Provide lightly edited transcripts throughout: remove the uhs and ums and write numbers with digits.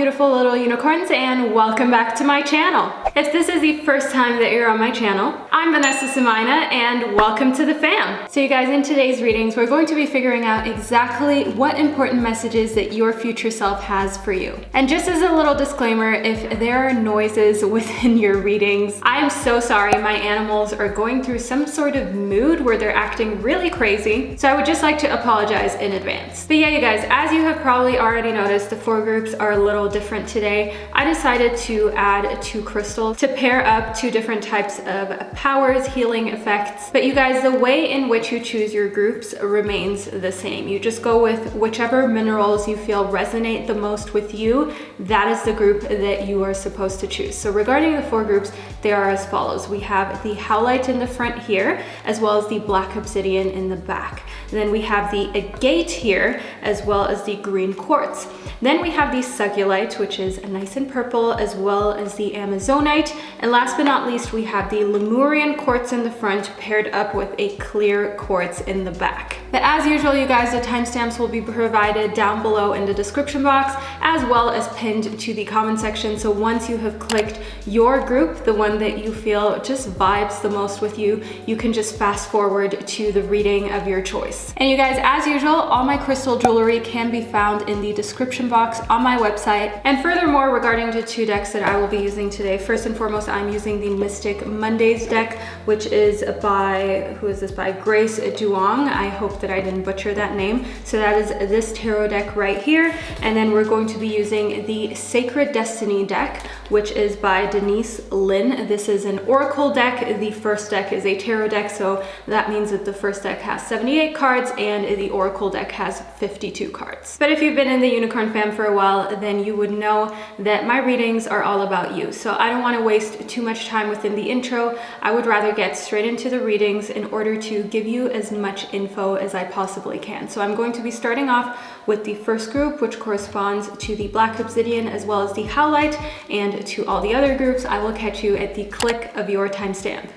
beautiful little unicorns, and welcome back to my channel. If this is the first time that you're on my channel, I'm Vanessa and I, and welcome to the fam. So you guys, in today's readings, we're going to be figuring out exactly what important messages that your future self has for you. And just as a little disclaimer, if there are noises within your readings, I am so sorry. My animals are going through some sort of mood where they're acting really crazy. So I would just like to apologize in advance. But yeah, you guys, as you have probably already noticed, the four groups are a little different today. I decided to add 2 crystals to pair up 2 different types of powers, healing effects. But you guys, the way in which you choose your groups remains the same. You just go with whichever minerals you feel resonate the most with you. That is the group that you are supposed to choose. So regarding the 4 groups, they are as follows. We have the Howlite in the front here, as well as the black obsidian in the back. Then we have the Agate here, as well as the green quartz. Then we have the Sugilite, which is nice and purple, as well as the Amazonite. And last but not least, we have the Lemurian quartz in the front, paired up with a clear quartz in the back. But as usual, you guys, the timestamps will be provided down below in the description box, as well as pinned to the comment section. So once you have clicked your group, the one that you feel just vibes the most with you, you can just fast forward to the reading of your choice. And you guys, as usual, all my crystal jewelry can be found in the description box on my website. And furthermore, regarding the 2 decks that I will be using today, first and foremost, I'm using the Mystic Mondays deck, which is by, who is this by? Grace Duong. I hope that I didn't butcher that name. So that is this tarot deck right here. And then we're going to be using the Sacred Destiny deck, which is by Denise Lin. This is an oracle deck. The first deck is a tarot deck, so that means that the first deck has 78 cards and the oracle deck has 52 cards. But if you've been in the unicorn fam for a while, then you would know that my readings are all about you. So I don't want to waste too much time within the intro. I would rather get straight into the readings in order to give you as much info as I possibly can. So I'm going to be starting off with the first group, which corresponds to the black obsidian as well as the Howlite, and to all the other groups, I will catch you at the click of your timestamp.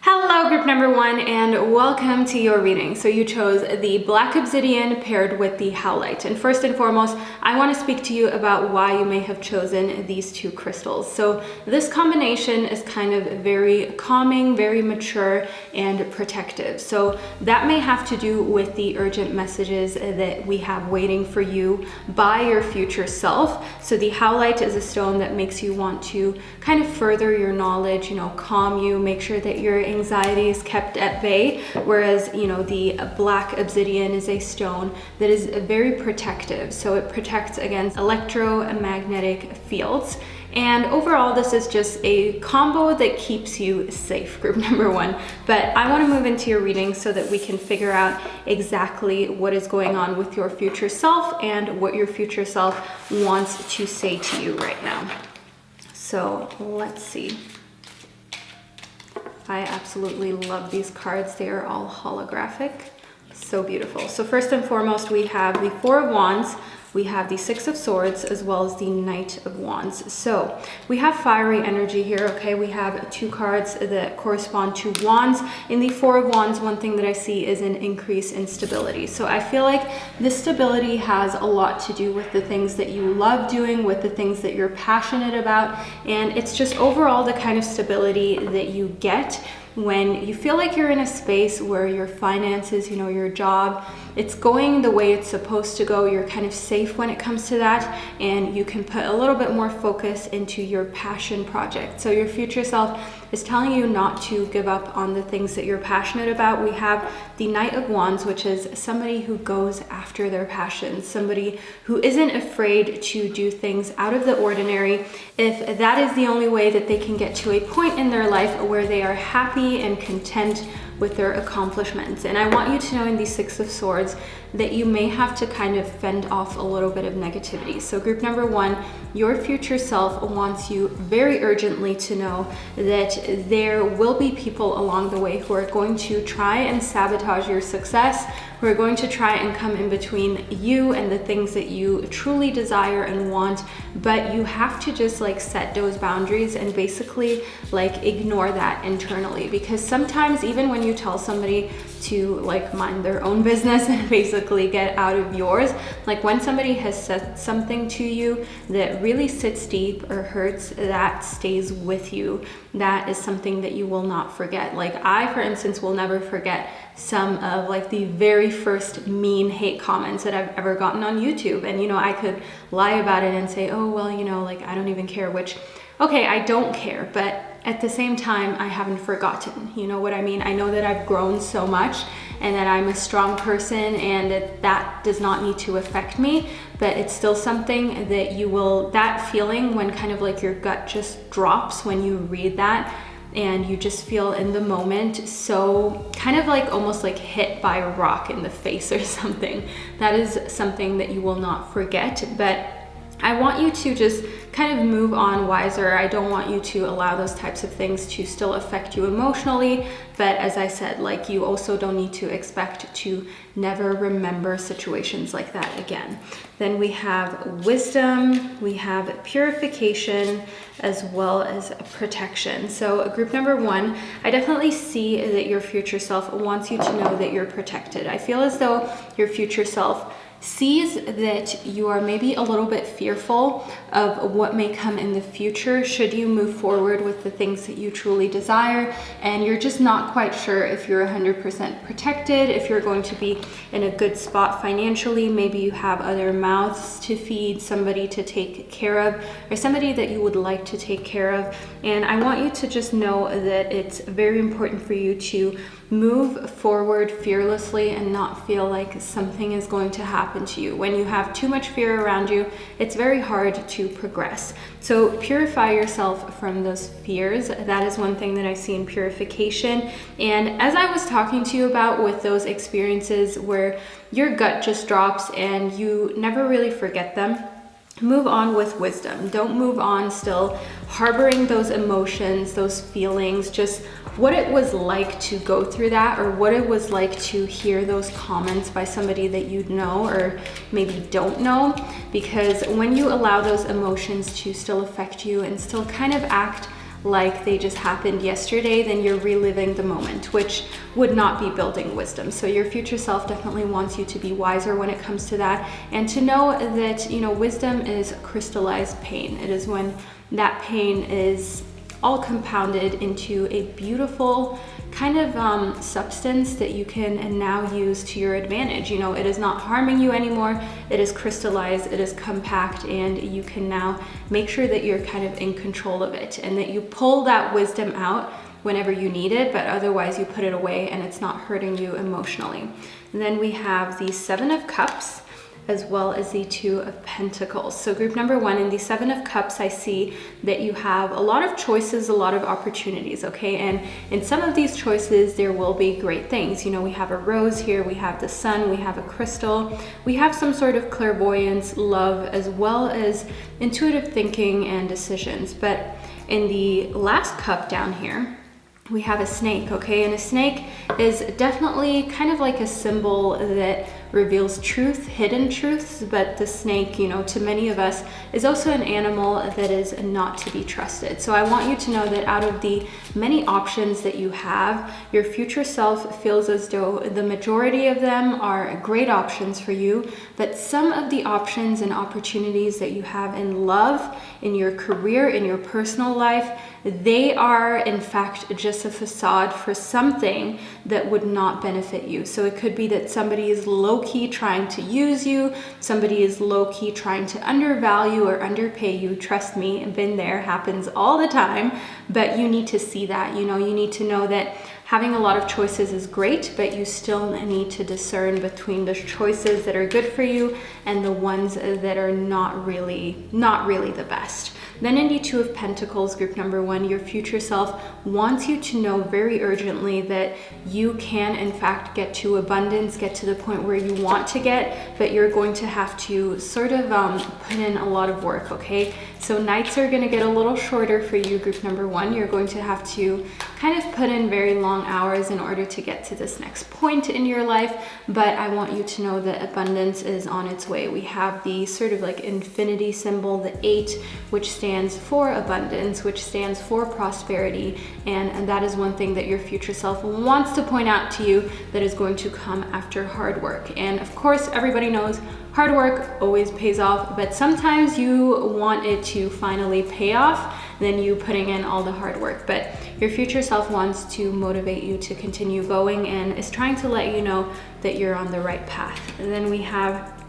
Hello, group number 1, and welcome to your reading. So you chose the black obsidian paired with the Howlite. And first and foremost, I want to speak to you about why you may have chosen these 2 crystals. So this combination is kind of very calming, very mature, and protective. So that may have to do with the urgent messages that we have waiting for you by your future self. So the Howlite is a stone that makes you want to kind of further your knowledge, calm you, make sure that your anxiety is kept at bay, whereas the black obsidian is a stone that is very protective, so it protects against electromagnetic fields. And overall, this is just a combo that keeps you safe, group number 1. But I want to move into your reading so that we can figure out exactly what is going on with your future self and what your future self wants to say to you right now. So let's see. I absolutely love these cards. They are all holographic. So beautiful. So first and foremost, we have the 4 of Wands, we have the 6 of Swords, as well as the Knight of Wands. So we have fiery energy here, okay? We have 2 cards that correspond to Wands. In the 4 of Wands, one thing that I see is an increase in stability. So I feel like this stability has a lot to do with the things that you love doing, with the things that you're passionate about, and it's just overall the kind of stability that you get when you feel like you're in a space where your finances, your job, it's going the way it's supposed to go. You're kind of safe when it comes to that, and you can put a little bit more focus into your passion project. So your future self is telling you not to give up on the things that you're passionate about. We have the Knight of Wands, which is somebody who goes after their passions, somebody who isn't afraid to do things out of the ordinary if that is the only way that they can get to a point in their life where they are happy and content with their accomplishments. And I want you to know in the 6 of Swords that you may have to kind of fend off a little bit of negativity. So group number 1, your future self wants you very urgently to know that there will be people along the way who are going to try and sabotage your success, who are going to try and come in between you and the things that you truly desire and want, but you have to just set those boundaries and basically ignore that internally, because sometimes even when you tell somebody to like mind their own business and basically get out of yours. Like when somebody has said something to you that really sits deep or hurts, that stays with you. That is something that you will not forget. Like I, for instance, will never forget some of like the very first mean hate comments that I've ever gotten on YouTube. And, you know, I could lie about it and say, oh, well, you know, like I don't even care, which, okay, I don't care, but at the same time, I haven't forgotten. You know what I mean? I know that I've grown so much and that I'm a strong person and that does not need to affect me, but it's still something that you will, that feeling when kind of like your gut just drops when you read that and you just feel in the moment so kind of like almost like hit by a rock in the face or something. That is something that you will not forget, but I want you to just kind of move on wiser. I don't want you to allow those types of things to still affect you emotionally, but as I said, like you also don't need to expect to never remember situations like that again. Then we have wisdom, we have purification, as well as protection. So group number 1, I definitely see that your future self wants you to know that you're protected. I feel as though your future self sees that you are maybe a little bit fearful of what may come in the future should you move forward with the things that you truly desire, and you're just not quite sure if you're 100% protected, if you're going to be in a good spot financially. Maybe you have other mouths to feed, somebody to take care of, or somebody that you would like to take care of. And I want you to just know that it's very important for you to move forward fearlessly and not feel like something is going to happen to you. When you have too much fear around you, it's very hard to progress. So purify yourself from those fears. That is one thing that I see in purification. And as I was talking to you about with those experiences where your gut just drops and you never really forget them, move on with wisdom. Don't move on still harboring those emotions, those feelings, just what it was like to go through that, or what it was like to hear those comments by somebody that you know or maybe don't know. Because when you allow those emotions to still affect you and still kind of act like they just happened yesterday, then you're reliving the moment, which would not be building wisdom. So your future self definitely wants you to be wiser when it comes to that, and to know that, you know, wisdom is crystallized pain. It is when that pain is all compounded into a beautiful kind of substance that you can now use to your advantage. You know, it is not harming you anymore. It is crystallized, it is compact, and you can now make sure that you're kind of in control of it and that you pull that wisdom out whenever you need it, but otherwise you put it away and it's not hurting you emotionally. And then we have the 7 of Cups, as well as the 2 of Pentacles. So group number 1, in the 7 of Cups, I see that you have a lot of choices, a lot of opportunities, okay? And in some of these choices, there will be great things. You know, we have a rose here, we have the sun, we have a crystal, we have some sort of clairvoyance, love, as well as intuitive thinking and decisions. But in the last cup down here, we have a snake, okay? And a snake is definitely kind of like a symbol that reveals truth, hidden truths, but the snake, you know, to many of us is also an animal that is not to be trusted. So I want you to know that out of the many options that you have, your future self feels as though the majority of them are great options for you, but some of the options and opportunities that you have in love, in your career, in your personal life, they are in fact just a facade for something that would not benefit you. So it could be that somebody is low-key trying to use you, somebody is low-key trying to undervalue or underpay you. Trust me, I've been there, happens all the time, but you need to see that. You know, you need to know that having a lot of choices is great, but you still need to discern between the choices that are good for you and the ones that are not really the best. Then in the 2 of Pentacles, group number 1, your future self wants you to know very urgently that you can in fact get to abundance, get to the point where you want to get, but you're going to have to sort of put in a lot of work, okay? So nights are gonna get a little shorter for you, group number 1. You're going to have to kind of put in very long hours in order to get to this next point in your life, but I want you to know that abundance is on its way. We have the sort of like infinity symbol, the 8, which stands for abundance, which stands for prosperity, and that is one thing that your future self wants to point out to you that is going to come after hard work. And of course, everybody knows hard work always pays off, but sometimes you want it to finally pay off than you putting in all the hard work. But your future self wants to motivate you to continue going and is trying to let you know that you're on the right path. And then we have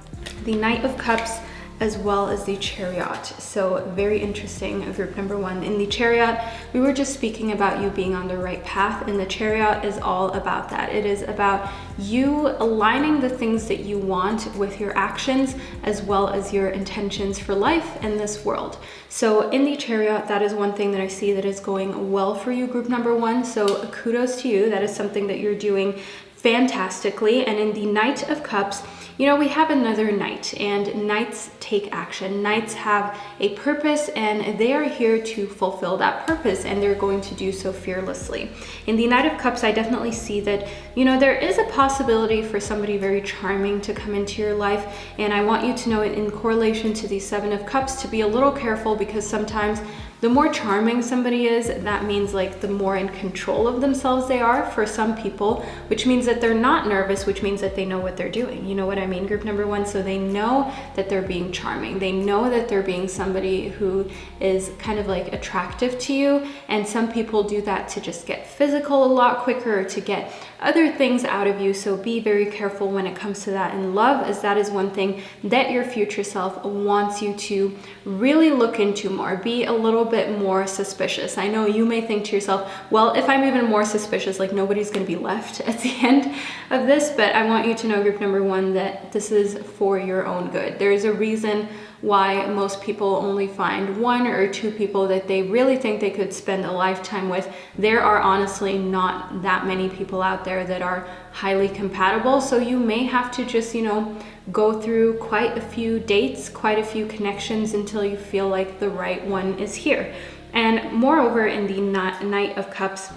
the Knight of Cups as well as the Chariot. So very interesting, group number 1. In the Chariot, we were just speaking about you being on the right path, and the Chariot is all about that. It is about you aligning the things that you want with your actions as well as your intentions for life and this world. So in the Chariot, that is one thing that I see that is going well for you, group number 1. So kudos to you. That is something that you're doing fantastically. And in the Knight of Cups, you know, we have another knight, and knights take action. Knights have a purpose, and they are here to fulfill that purpose, and they're going to do so fearlessly. In the Knight of Cups, I definitely see that, you know, there is a possibility for somebody very charming to come into your life, and I want you to know it in correlation to the 7 of Cups to be a little careful, because sometimes the more charming somebody is, that means like the more in control of themselves they are for some people, which means that they're not nervous, which means that they know what they're doing. You know what I mean, group number 1? So they know that they're being charming. They know that they're being somebody who is kind of like attractive to you. And some people do that to just get physical a lot quicker, to get other things out of you. So be very careful when it comes to that in love, as that is one thing that your future self wants you to really look into more. Be a little bit more suspicious. I know you may think to yourself, well, if I'm even more suspicious, like nobody's going to be left at the end of this, but I want you to know, group number 1, that this is for your own good. There's a reason why most people only find 1 or 2 people that they really think they could spend a lifetime with. There are honestly not that many people out there that are highly compatible, so you may have to just, you know, go through quite a few dates, quite a few connections until you feel like the right one is here. And moreover, in the Knight of Cups,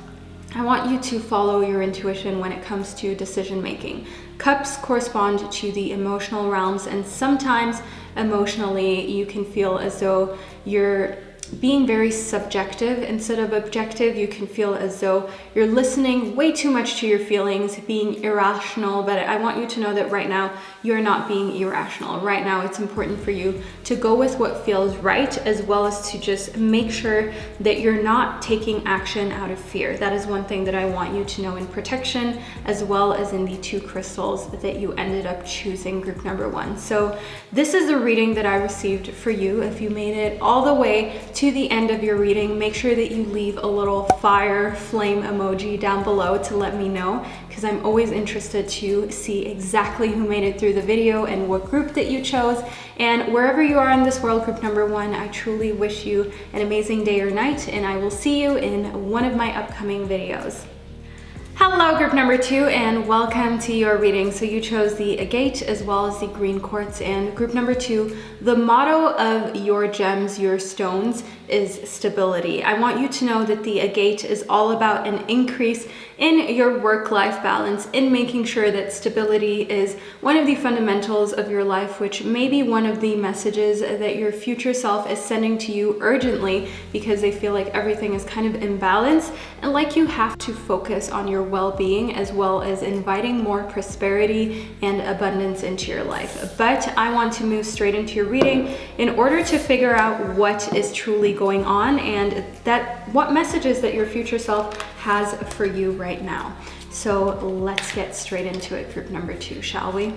I want you to follow your intuition when it comes to decision making. Cups correspond to the emotional realms, and sometimes emotionally you can feel as though you're being very subjective instead of objective. You can feel as though you're listening way too much to your feelings, being irrational, but I want you to know that right now you're not being irrational. Right now it's important for you to go with what feels right, as well as to just make sure that you're not taking action out of fear. That is one thing that I want you to know in protection, as well as in the 2 crystals that you ended up choosing, group number 1. So this is the reading that I received for you. If you made it all the way to the end of your reading, make sure that you leave a little fire flame emoji down below to let me know, because I'm always interested to see exactly who made it through the video and what group that you chose. And wherever you are in this world, group number 1, I truly wish you an amazing day or night, and I will see you in one of my upcoming videos. Hello, group number 2, and welcome to your reading. So you chose the Agate as well as the green quartz, and group number 2, the motto of your gems, your stones, is stability. I want you to know that the Agate is all about an increase in your work-life balance, in making sure that stability is one of the fundamentals of your life, which may be one of the messages that your future self is sending to you urgently, because they feel like everything is kind of imbalanced and like you have to focus on your well-being, as well as inviting more prosperity and abundance into your life. But I want to move straight into your reading in order to figure out what is truly going on, and what messages that your future self has for you right now. So let's get straight into it, group number 2, shall we?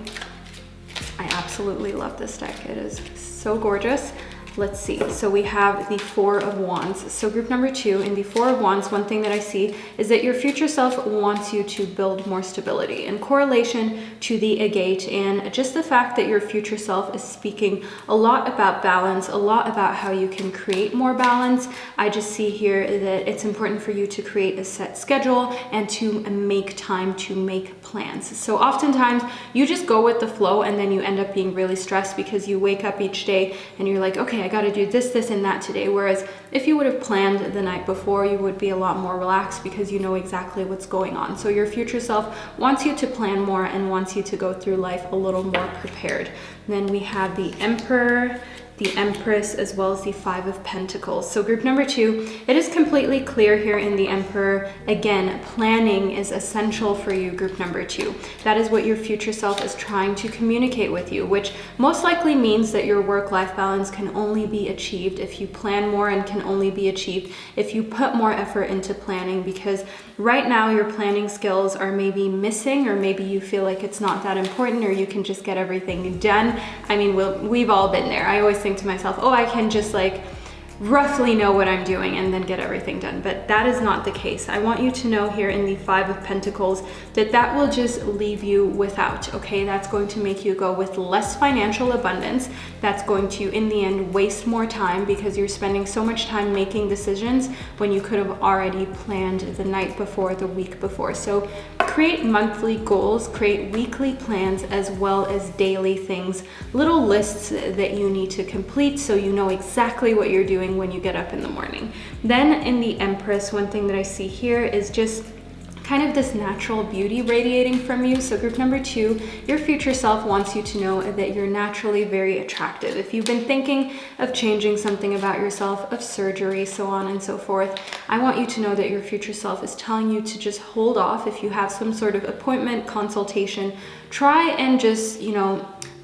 I absolutely love this deck. It is so gorgeous. Let's see. So we have the 4 of Wands. So group number 2, in the 4 of Wands, one thing that I see is that your future self wants you to build more stability in correlation to the Agate, and just the fact that your future self is speaking a lot about balance, a lot about how you can create more balance. I just see here that it's important for you to create a set schedule and to make time, to make plans. So oftentimes you just go with the flow and then you end up being really stressed because you wake up each day and you're like, okay, I got to do this, this, and that today. Whereas if you would have planned the night before, you would be a lot more relaxed because you know exactly what's going on. So your future self wants you to plan more and wants you to go through life a little more prepared. Then we have the Emperor, the Empress, as well as the Five of Pentacles. So group number 2, it is completely clear here in the Emperor. Again, planning is essential for you, group number 2. That is what your future self is trying to communicate with you, which most likely means that your work-life balance can only be achieved if you plan more, and can only be achieved if you put more effort into planning, because right now your planning skills are maybe missing, or maybe you feel like it's not that important, or you can just get everything done. I mean, we've all been there. I always think to myself, oh, I can just like roughly know what I'm doing and then get everything done. But that is not the case. I want you to know here in the Five of Pentacles that that will just leave you without, okay? That's going to make you go with less financial abundance. That's going to, in the end, waste more time because you're spending so much time making decisions when you could have already planned the night before, the week before. So create monthly goals, create weekly plans, as well as daily things, little lists that you need to complete so you know exactly what you're doing when you get up in the morning. Then in the Empress, one thing that I see here is just kind of this natural beauty radiating from you. So group number 2, your future self wants you to know that you're naturally very attractive. If you've been thinking of changing something about yourself, of surgery, so on and so forth, I want you to know that your future self is telling you to just hold off. If you have some sort of appointment, consultation, try and just,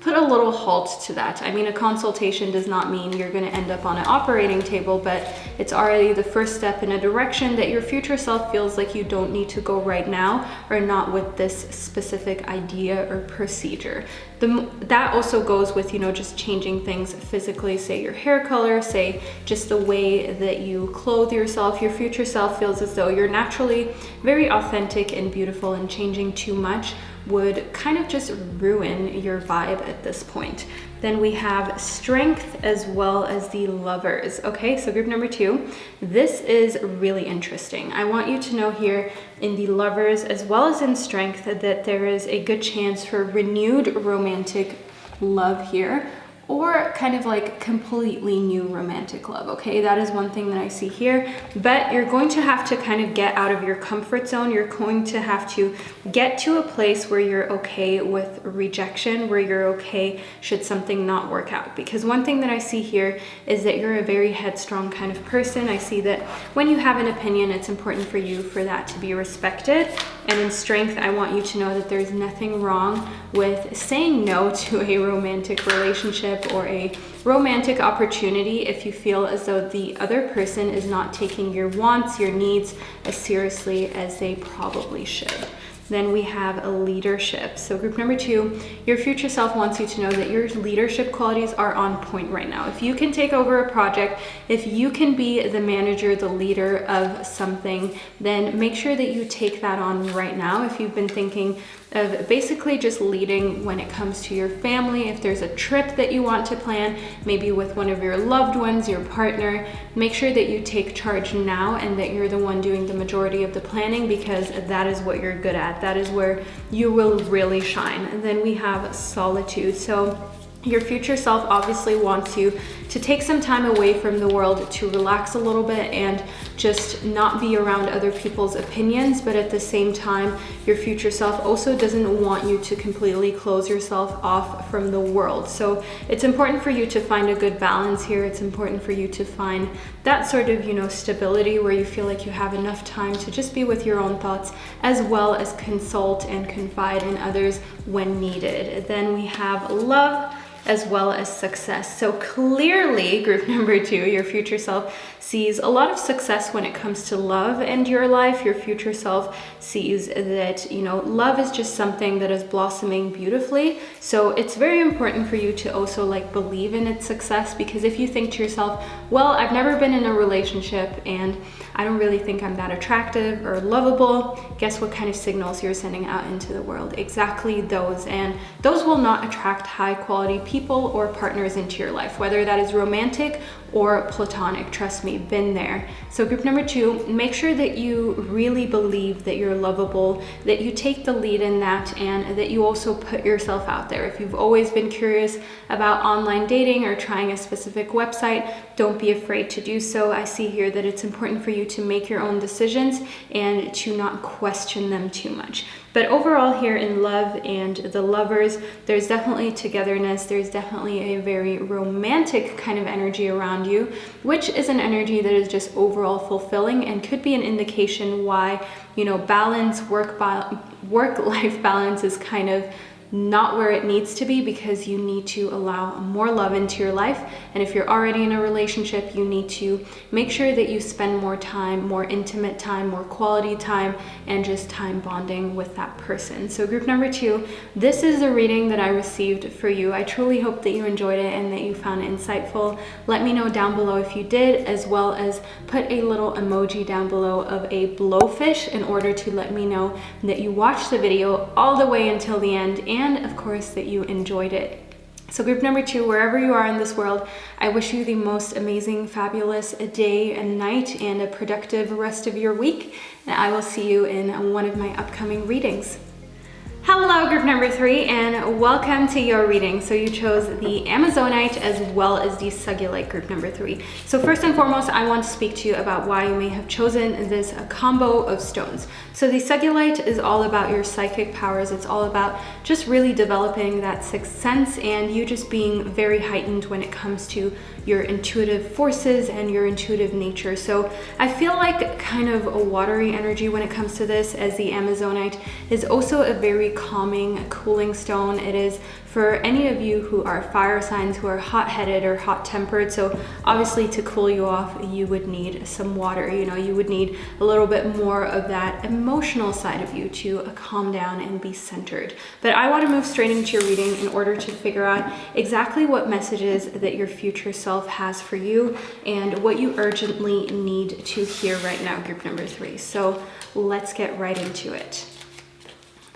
put a little halt to that. I mean, a consultation does not mean you're going to end up on an operating table, but it's already the first step in a direction that your future self feels like you don't need to go right now, or not with this specific idea or procedure. That also goes with, just changing things physically, say your hair color, say just the way that you clothe yourself. Your future self feels as though you're naturally very authentic and beautiful, and changing too much would kind of just ruin your vibe at this point. Then we have Strength as well as the Lovers. Okay, so group number 2, this is really interesting. I want you to know here in the Lovers as well as in Strength that there is a good chance for renewed romantic love here, or kind of like completely new romantic love, okay? That is one thing that I see here, but you're going to have to kind of get out of your comfort zone. You're going to have to get to a place where you're okay with rejection, where you're okay should something not work out. Because one thing that I see here is that you're a very headstrong kind of person. I see that when you have an opinion, it's important for you for that to be respected. And in Strength, I want you to know that there's nothing wrong with saying no to a romantic relationship or a romantic opportunity if you feel as though the other person is not taking your wants, your needs as seriously as they probably should. Then we have a Leadership. So group number 2, your future self wants you to know that your leadership qualities are on point right now. If you can take over a project, if you can be the manager, the leader of something, then make sure that you take that on right now. If you've been thinking of basically just leading when it comes to your family, if there's a trip that you want to plan, maybe with one of your loved ones, your partner, make sure that you take charge now and that you're the one doing the majority of the planning, because that is what you're good at. That is where you will really shine. And then we have Solitude. So your future self obviously wants you to take some time away from the world, to relax a little bit and just not be around other people's opinions. But at the same time, your future self also doesn't want you to completely close yourself off from the world. So it's important for you to find a good balance here. It's important for you to find that sort of, stability where you feel like you have enough time to just be with your own thoughts, as well as consult and confide in others when needed. Then we have Love as well as Success. So clearly, group number 2, your future self sees a lot of success when it comes to love and your life. Your future self sees that, love is just something that is blossoming beautifully. So it's very important for you to also believe in its success, because if you think to yourself, well, I've never been in a relationship and I don't really think I'm that attractive or lovable, guess what kind of signals you're sending out into the world? Exactly those. And those will not attract high quality people or partners into your life, whether that is romantic or platonic. Trust me, been there. So group number 2, make sure that you really believe that you're lovable, that you take the lead in that, and that you also put yourself out there. If you've always been curious about online dating or trying a specific website, don't be afraid to do so. I see here that it's important for you to make your own decisions and to not question them too much. But overall here in love and the lovers, there's definitely togetherness. There's definitely a very romantic kind of energy around you, which is an energy that is just overall fulfilling and could be an indication why, you know, work-life balance is kind of not where it needs to be, because you need to allow more love into your life. And if you're already in a relationship, you need to make sure that you spend more time, more intimate time, more quality time, and just time bonding with that person. So group number 2, this is a reading that I received for you. I truly hope that you enjoyed it and that you found it insightful. Let me know down below if you did, as well as put a little emoji down below of a blowfish in order to let me know that you watched the video all the way until the end, and of course that you enjoyed it. So group number 2, wherever you are in this world, I wish you the most amazing, fabulous day and night and a productive rest of your week. And I will see you in one of my upcoming readings. Hello group number 3, and welcome to your reading. So you chose the Amazonite as well as the Sugilite, group number 3. So first and foremost, I want to speak to you about why you may have chosen this combo of stones. So the Sugilite is all about your psychic powers. It's all about just really developing that sixth sense and you just being very heightened when it comes to your intuitive forces and your intuitive nature. So I feel like kind of a watery energy when it comes to this, as the Amazonite is also a very calming, cooling stone. It is for any of you who are fire signs, who are hot-headed or hot-tempered. So obviously to cool you off, you would need some water. You know, you would need a little bit more of that emotional side of you to calm down and be centered. But I want to move straight into your reading in order to figure out exactly what messages that your future self has for you and what you urgently need to hear right now, group number 3. So let's get right into it.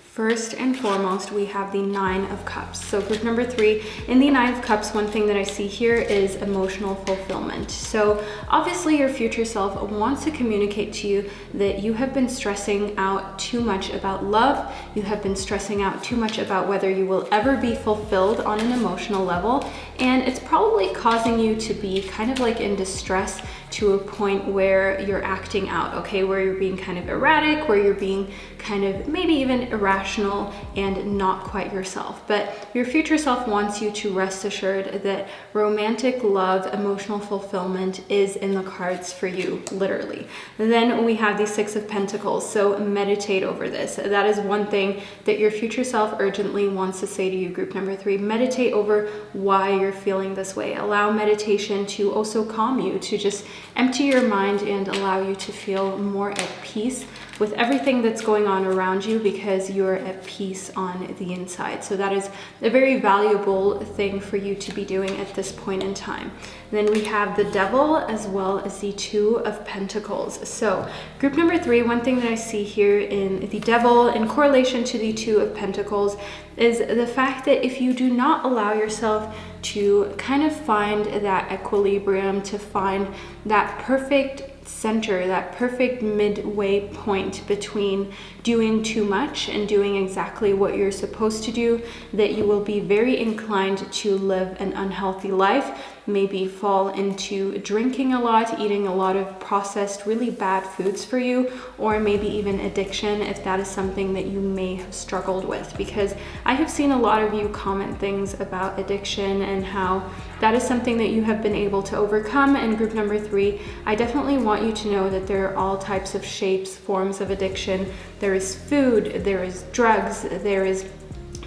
First and foremost, we have the 9 of Cups. So group number 3, in the 9 of Cups, one thing that I see here is emotional fulfillment. So obviously your future self wants to communicate to you that you have been stressing out too much about love. You have been stressing out too much about whether you will ever be fulfilled on an emotional level. And it's probably causing you to be kind of like in distress to a point where you're acting out, okay? Where you're being kind of erratic, where you're being kind of maybe even irrational and not quite yourself. But your future self wants you to rest assured that romantic love, emotional fulfillment is in the cards for you, literally. Then we have the 6 of Pentacles. So meditate over this. That is one thing that your future self urgently wants to say to you, group number 3. Meditate over why you're feeling this way. Allow meditation to also calm you, to just empty your mind and allow you to feel more at peace with everything that's going on around you, because you're at peace on the inside. So that is a very valuable thing for you to be doing at this point in time. Then we have the Devil as well as the 2 of Pentacles. So group number 3, one thing that I see here in the Devil in correlation to the 2 of Pentacles is the fact that if you do not allow yourself to kind of find that equilibrium, to find that perfect center, that perfect midway point between doing too much and doing exactly what you're supposed to do, that you will be very inclined to live an unhealthy life, maybe fall into drinking a lot, eating a lot of processed, really bad foods for you, or maybe even addiction if that is something that you may have struggled with. Because I have seen a lot of you comment things about addiction and how that is something that you have been able to overcome. And group number 3, I definitely want you to know that there are all types of shapes, forms of addiction. There is food, there is drugs, there is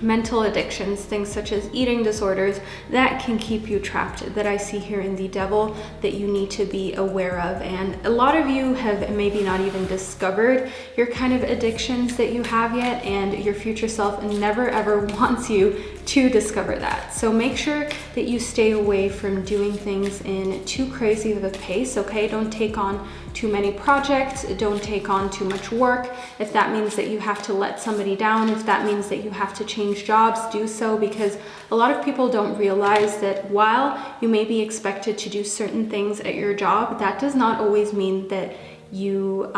mental addictions, things such as eating disorders that can keep you trapped, that I see here in the Devil that you need to be aware of. And a lot of you have maybe not even discovered your kind of addictions that you have yet, and your future self never ever wants you to discover that. So make sure that you stay away from doing things in too crazy of a pace, okay? Don't take on too many projects, don't take on too much work. If that means that you have to let somebody down, if that means that you have to change jobs, do so, because a lot of people don't realize that while you may be expected to do certain things at your job, that does not always mean that you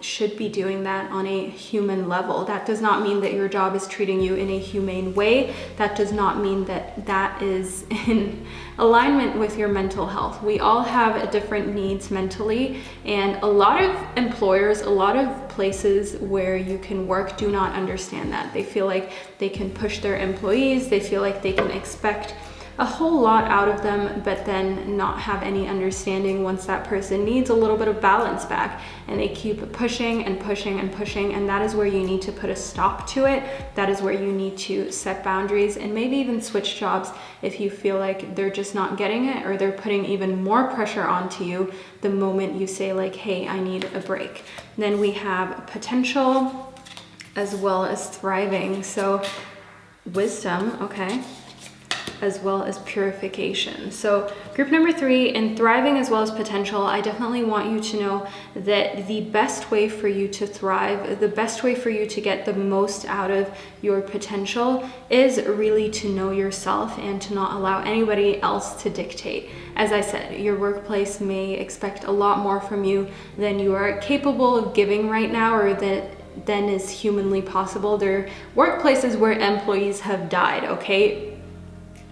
should be doing that on a human level. That does not mean that your job is treating you in a humane way. That does not mean that that is in alignment with your mental health. We all have different needs mentally, and a lot of employers, a lot of places where you can work do not understand that. They feel like they can push their employees, they feel like they can expect a whole lot out of them, but then not have any understanding once that person needs a little bit of balance back, and they keep pushing and pushing and pushing, and that is where you need to put a stop to it. That is where you need to set boundaries and maybe even switch jobs if you feel like they're just not getting it, or they're putting even more pressure onto you the moment you say like, hey, I need a break. Then we have potential as well as thriving. So wisdom, okay, as well as purification. So group number 3, in thriving as well as potential, I definitely want you to know that the best way for you to thrive, the best way for you to get the most out of your potential is really to know yourself and to not allow anybody else to dictate. As I said, your workplace may expect a lot more from you than you are capable of giving right now, or than is humanly possible. There are workplaces where employees have died, okay?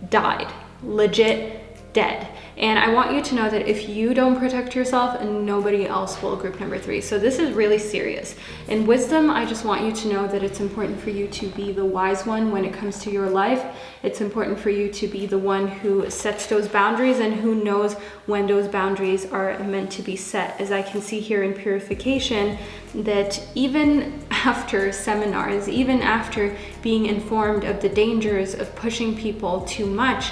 Died, legit dead. And I want you to know that if you don't protect yourself, nobody else will, group number 3. So this is really serious. In wisdom, I just want you to know that it's important for you to be the wise one when it comes to your life. It's important for you to be the one who sets those boundaries and who knows when those boundaries are meant to be set. As I can see here in purification, that even after seminars, even after being informed of the dangers of pushing people too much,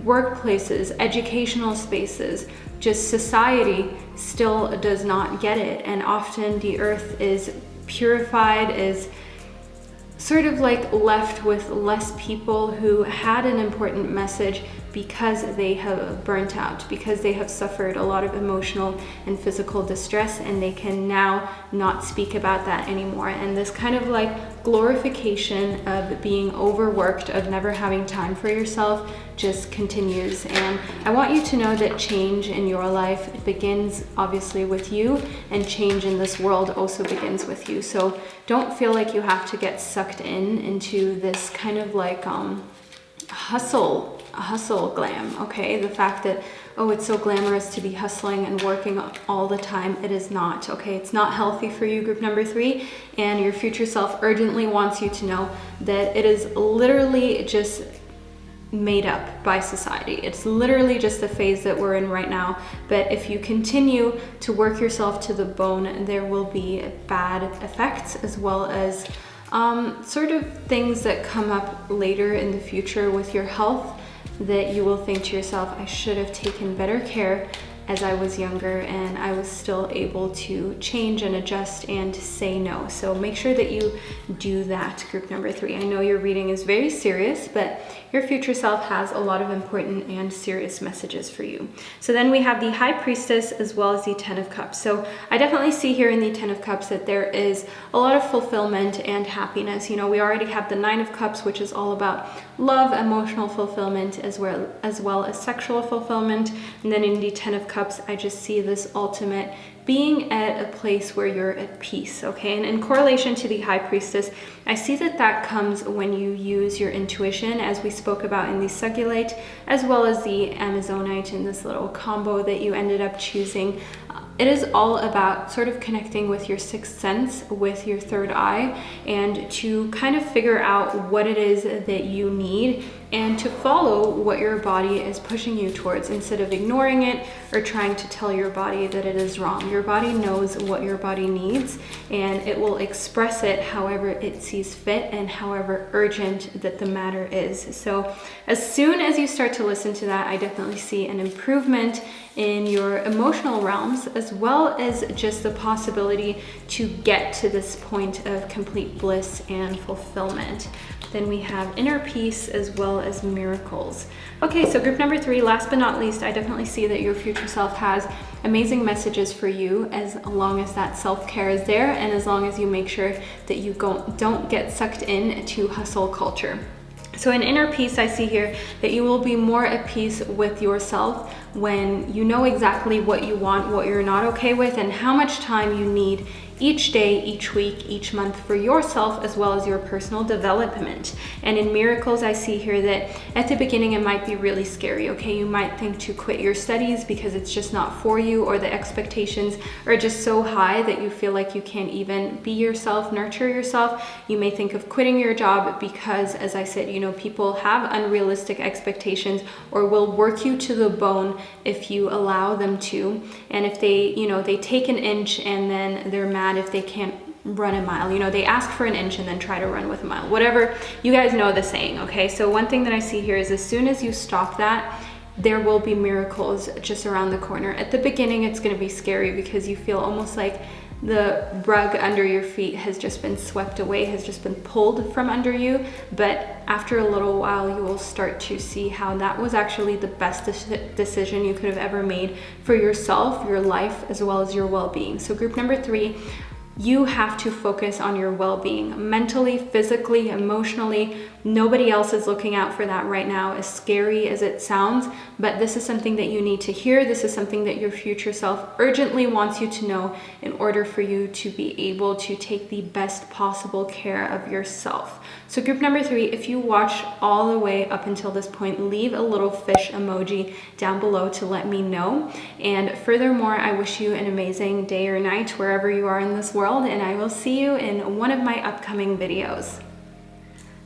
workplaces, educational spaces, just society still does not get it. And often the earth is purified, is sort of like left with less people who had an important message because they have burnt out, because they have suffered a lot of emotional and physical distress, and they can now not speak about that anymore. And this kind of like glorification of being overworked, of never having time for yourself, just continues. And I want you to know that change in your life begins obviously with you, and change in this world also begins with you. So don't feel like you have to get sucked into this kind of like hustle glam, okay? The fact that, oh, it's so glamorous to be hustling and working all the time. It is not, okay? It's not healthy for you, group number 3, and your future self urgently wants you to know that it is literally just made up by society. It's literally just the phase that we're in right now. But if you continue to work yourself to the bone, there will be bad effects, as well as sort of things that come up later in the future with your health, that you will think to yourself, I should have taken better care as I was younger, and I was still able to change and adjust and say no. So make sure that you do that, group number 3. I know your reading is very serious, but your future self has a lot of important and serious messages for you. So then we have the High Priestess as well as the 10 of Cups. So I definitely see here in the 10 of Cups that there is a lot of fulfillment and happiness. You know, we already have the 9 of Cups, which is all about love, emotional fulfillment, as well as sexual fulfillment. And then in the 10 of Cups, I just see this ultimate being at a place where you're at peace, okay? And in correlation to the High Priestess, I see that that comes when you use your intuition, as we spoke about in the Sugilite, as well as the Amazonite in this little combo that you ended up choosing. It is all about sort of connecting with your sixth sense, with your third eye, and to kind of figure out what it is that you need, and to follow what your body is pushing you towards instead of ignoring it or trying to tell your body that it is wrong. Your body knows what your body needs, and it will express it however it sees fit and however urgent that the matter is. So as soon as you start to listen to that, I definitely see an improvement in your emotional realms, as well as just the possibility to get to this point of complete bliss and fulfillment. Then we have inner peace as well well as miracles. Okay, so group number 3, last but not least, I definitely see that your future self has amazing messages for you as long as that self-care is there and as long as you make sure that you don't get sucked into hustle culture. So in inner peace, I see here that you will be more at peace with yourself when you know exactly what you want, what you're not okay with, and how much time you need each day, each week, each month for yourself as well as your personal development. And in miracles, I see here that at the beginning it might be really scary, okay? You might think to quit your studies because it's just not for you, or the expectations are just so high that you feel like you can't even be yourself, nurture yourself. You may think of quitting your job because, as I said, you know, people have unrealistic expectations or will work you to the bone if you allow them to. And if they, you know, they take an inch and then they're mad if they can't run a mile. You know, they ask for an inch and then try to run with a mile. Whatever, you guys know the saying, okay? So one thing that I see here is as soon as you stop that, there will be miracles just around the corner. At the beginning, it's going to be scary because you feel almost like the rug under your feet has just been swept away, has just been pulled from under you. But after a little while, you will start to see how that was actually the best decision you could have ever made for yourself, your life, as well as your well-being. So group number 3, you have to focus on your well-being, mentally, physically, emotionally. Nobody else is looking out for that right now, as scary as it sounds, but this is something that you need to hear. This is something that your future self urgently wants you to know in order for you to be able to take the best possible care of yourself. So group number 3, if you watch all the way up until this point, leave a little fish emoji down below to let me know. And furthermore, I wish you an amazing day or night wherever you are in this world, and I will see you in one of my upcoming videos.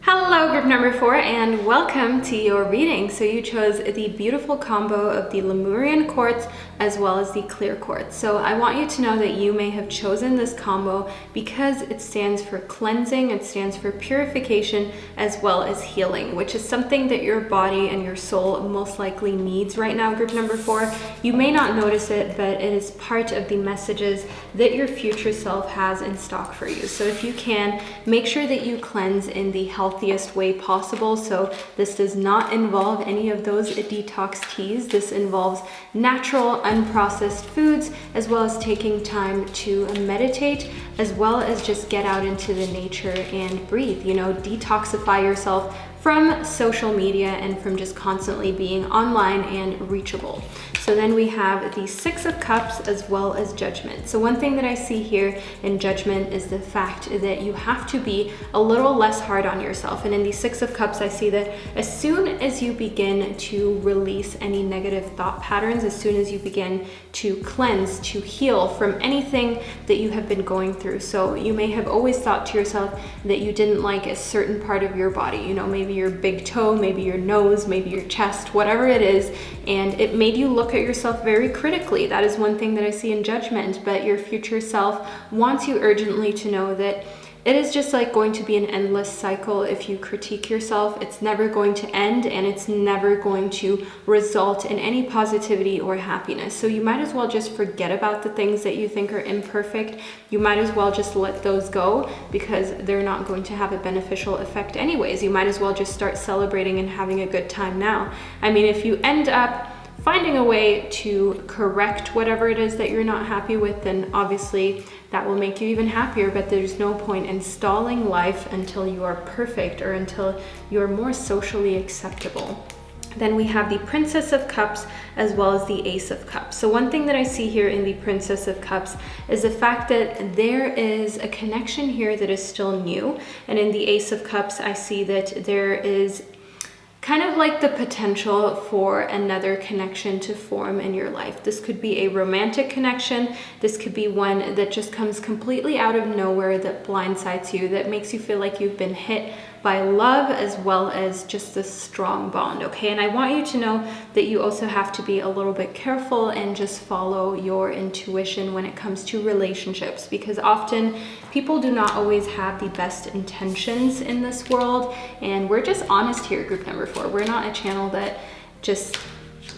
Hello group number 4 and welcome to your reading. So you chose the beautiful combo of the Lemurian quartz as well as the clear quartz. So I want you to know that you may have chosen this combo because it stands for cleansing, it stands for purification as well as healing, which is something that your body and your soul most likely needs right now, group number 4. You may not notice it, but it is part of the messages that your future self has in stock for you. So if you can, make sure that you cleanse in the healthiest way possible. So this does not involve any of those detox teas. This involves natural, unprocessed foods, as well as taking time to meditate, as well as just get out into the nature and breathe. You know, detoxify yourself from social media and from just constantly being online and reachable. So then we have the 6 of Cups as well as Judgment. So one thing that I see here in Judgment is the fact that you have to be a little less hard on yourself. And in the 6 of Cups, I see that as soon as you begin to release any negative thought patterns, as soon as you begin to cleanse, to heal from anything that you have been going through. So you may have always thought to yourself that you didn't like a certain part of your body, you know, maybe your big toe, maybe your nose, maybe your chest, whatever it is, and it made you look at yourself very critically. That is one thing that I see in Judgment, but your future self wants you urgently to know that it is just like going to be an endless cycle if you critique yourself. It's never going to end, and it's never going to result in any positivity or happiness. So you might as well just forget about the things that you think are imperfect. You might as well just let those go because they're not going to have a beneficial effect anyways. You might as well just start celebrating and having a good time now. I mean, if you end up finding a way to correct whatever it is that you're not happy with, then obviously that will make you even happier, but there's no point in stalling life until you are perfect or until you're more socially acceptable. Then we have the Princess of Cups as well as the Ace of Cups. So one thing that I see here in the Princess of Cups is the fact that there is a connection here that is still new. And in the Ace of Cups, I see that there is kind of like the potential for another connection to form in your life. This could be a romantic connection. This could be one that just comes completely out of nowhere, that blindsides you, that makes you feel like you've been hit by love as well as just this strong bond, okay? And I want you to know that you also have to be a little bit careful and just follow your intuition when it comes to relationships, because often people do not always have the best intentions in this world, and we're just honest here, group number 4. We're not a channel that just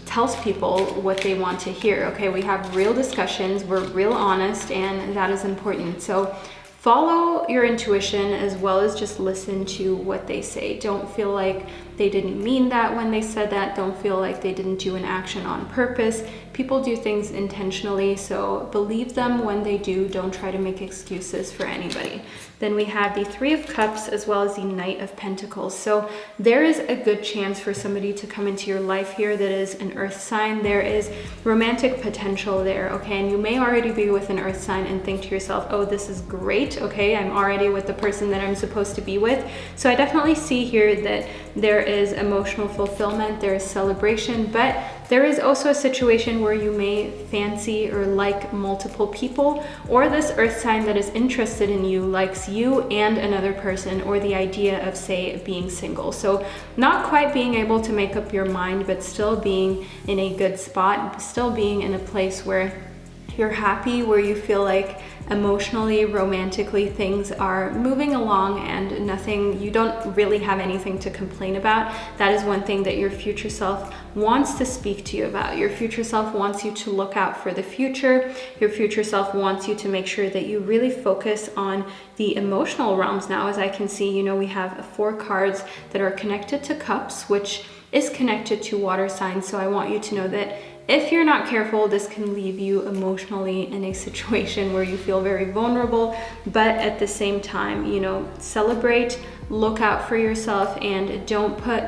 tells people what they want to hear, okay? We have real discussions, we're real honest, and that is important. So follow your intuition as well as just listen to what they say. Don't feel like they didn't mean that when they said that. Don't feel like they didn't do an action on purpose. People do things intentionally, so believe them when they do. Don't try to make excuses for anybody. Then we have the Three of Cups as well as the Knight of Pentacles. So there is a good chance for somebody to come into your life here that is an earth sign. There is romantic potential there, okay? And you may already be with an earth sign and think to yourself, oh, this is great, okay? I'm already with the person that I'm supposed to be with. So I definitely see here that there is emotional fulfillment, there is celebration, but there is also a situation where you may fancy or like multiple people, or this earth sign that is interested in you likes you and another person, or the idea of, say, being single. So not quite being able to make up your mind, but still being in a good spot, still being in a place where you're happy, where you feel like emotionally, romantically, things are moving along and you don't really have anything to complain about. That is one thing that your future self wants to speak to you about. Your future self wants you to look out for the future. Your future self wants you to make sure that you really focus on the emotional realms. Now, as I can see, we have 4 cards that are connected to cups, which is connected to water signs. So I want you to know that if you're not careful, this can leave you emotionally in a situation where you feel very vulnerable, but at the same time, celebrate, look out for yourself, and don't put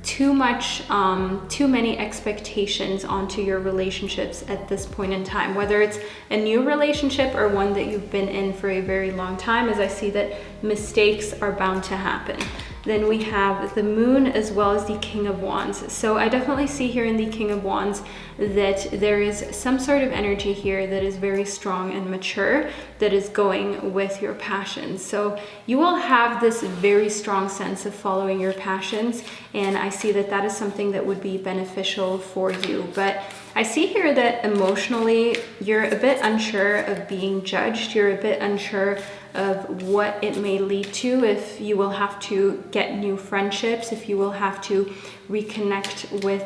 too many expectations onto your relationships at this point in time, whether it's a new relationship or one that you've been in for a very long time, as I see that mistakes are bound to happen. Then we have the Moon as well as the King of Wands. So I definitely see here in the King of Wands that there is some sort of energy here that is very strong and mature, that is going with your passions. So you will have this very strong sense of following your passions, and I see that that is something that would be beneficial for you. But I see here that emotionally you're a bit unsure of being judged. You're a bit unsure of what it may lead to, if you will have to get new friendships, if you will have to reconnect with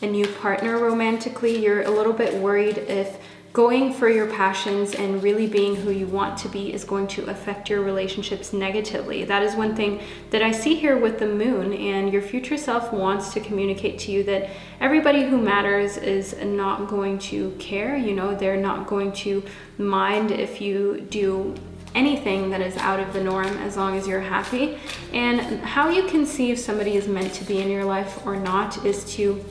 a new partner romantically. You're a little bit worried if going for your passions and really being who you want to be is going to affect your relationships negatively. That is one thing that I see here with the Moon, and your future self wants to communicate to you that everybody who matters is not going to care. They're not going to mind if you do anything that is out of the norm, as long as you're happy. And how you can see if somebody is meant to be in your life or not is to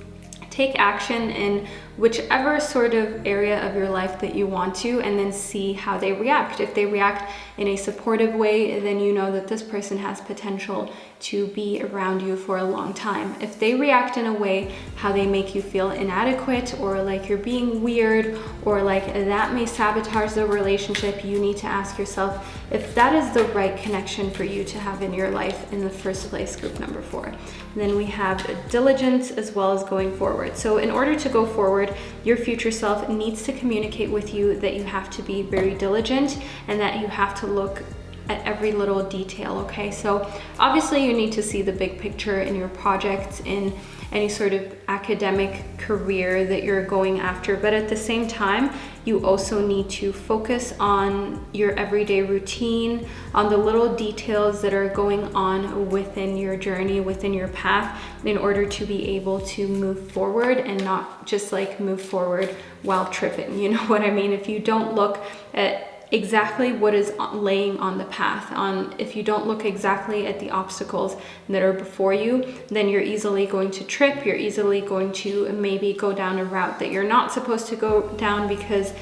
take action in whichever sort of area of your life that you want to, and then see how they react. If they react in a supportive way, then you know that this person has potential to be around you for a long time. If they react in a way how they make you feel inadequate, or like you're being weird, or like that may sabotage the relationship, you need to ask yourself if that is the right connection for you to have in your life in the first place. Group number 4. Then we have diligence as well as going forward. So in order to go forward, your future self needs to communicate with you that you have to be very diligent and that you have to look at every little detail, okay? So obviously you need to see the big picture in your projects, in any sort of academic career that you're going after, but at the same time, you also need to focus on your everyday routine, on the little details that are going on within your journey, within your path, in order to be able to move forward and not just like move forward while tripping. You know what I mean? If you don't look at exactly what is laying on the path, if you don't look exactly at the obstacles that are before you, then you're easily going to trip. You're easily going to maybe go down a route that you're not supposed to go down because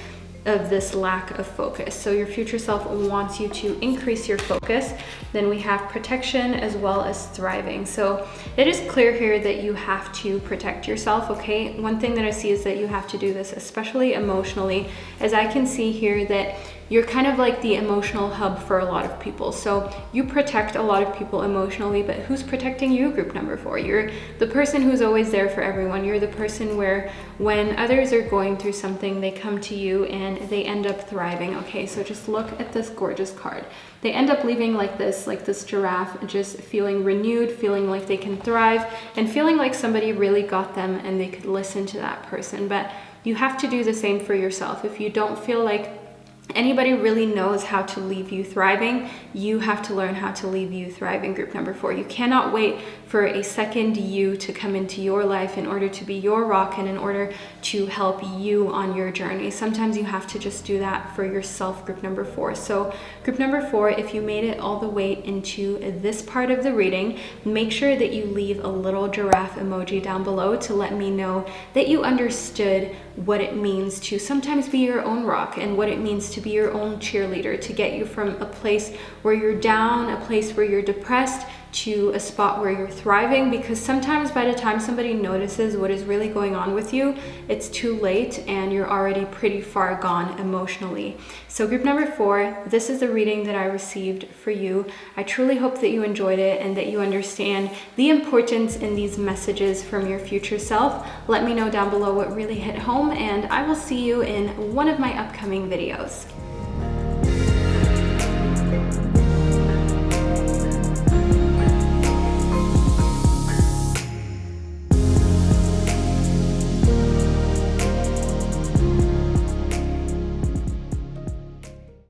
of this lack of focus. So your future self wants you to increase your focus. Then we have protection as well as thriving. So it is clear here that you have to protect yourself, okay? One thing that I see is that you have to do this, especially emotionally, as I can see here that you're kind of like the emotional hub for a lot of people. So you protect a lot of people emotionally, but who's protecting you, group number 4? You're the person who's always there for everyone. You're the person where when others are going through something, they come to you and they end up thriving, okay? So just look at this gorgeous card. They end up leaving like this giraffe, just feeling renewed, feeling like they can thrive, and feeling like somebody really got them and they could listen to that person. But you have to do the same for yourself. If you don't feel like anybody really knows how to leave you thriving, you have to learn how to leave you thriving, group number 4. You cannot wait for a second you to come into your life in order to be your rock and in order to help you on your journey. Sometimes you have to just do that for yourself, group number 4. So group number 4, if you made it all the way into this part of the reading, make sure that you leave a little giraffe emoji down below to let me know that you understood what it means to sometimes be your own rock and what it means to be your own cheerleader, to get you from a place where you're down, a place where you're depressed, to a spot where you're thriving, because sometimes by the time somebody notices what is really going on with you, it's too late and you're already pretty far gone emotionally. So group number 4, this is the reading that I received for you. I truly hope that you enjoyed it and that you understand the importance in these messages from your future self. Let me know down below what really hit home, and I will see you in one of my upcoming videos.